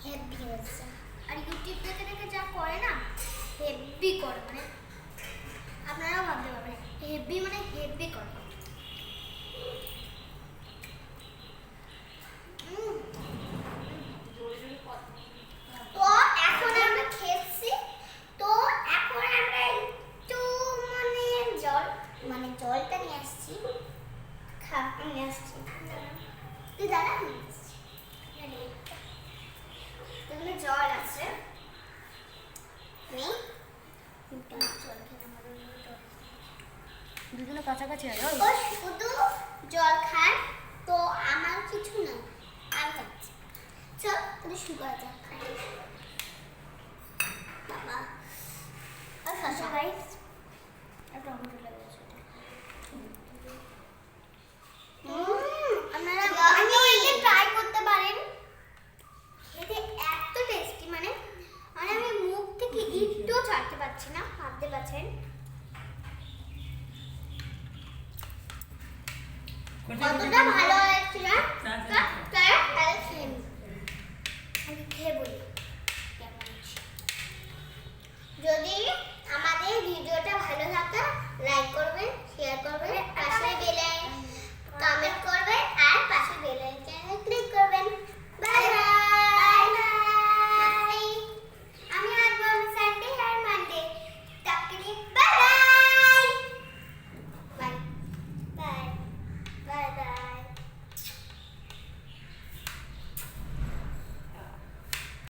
Heavy হয়েছে। আর YouTube দেখে দেখে যা করে না হেভি করে, মানে আপনারাও ভাবতে পারবেন হেভি মানে হেভি করে। তো এখন আমরা খেয়েছি, তো এখন আমরা একটু জলটা নিয়ে আসছি। নিয়ে আসছি তুই দাঁড়া, নিয়ে আসছি। এখানে জল আছে, দুজনে কাছাকাছি হয়। ও শুধু জল খায়, তো আমার কিছু না, আমি খাচ্ছি। চল তুই সুগার চা খাই বাবা। আর শসা গাইস, আর টমেটো লাগিয়েছে। আপনারা এটা ট্রাই করতে পারেন, খেতে এত টেস্টি, মানে মানে আমি মুখ থেকে একটু ছাড়তে পারছি না, ভাবতে পারছেন কতটা ভালো হয়েছিল।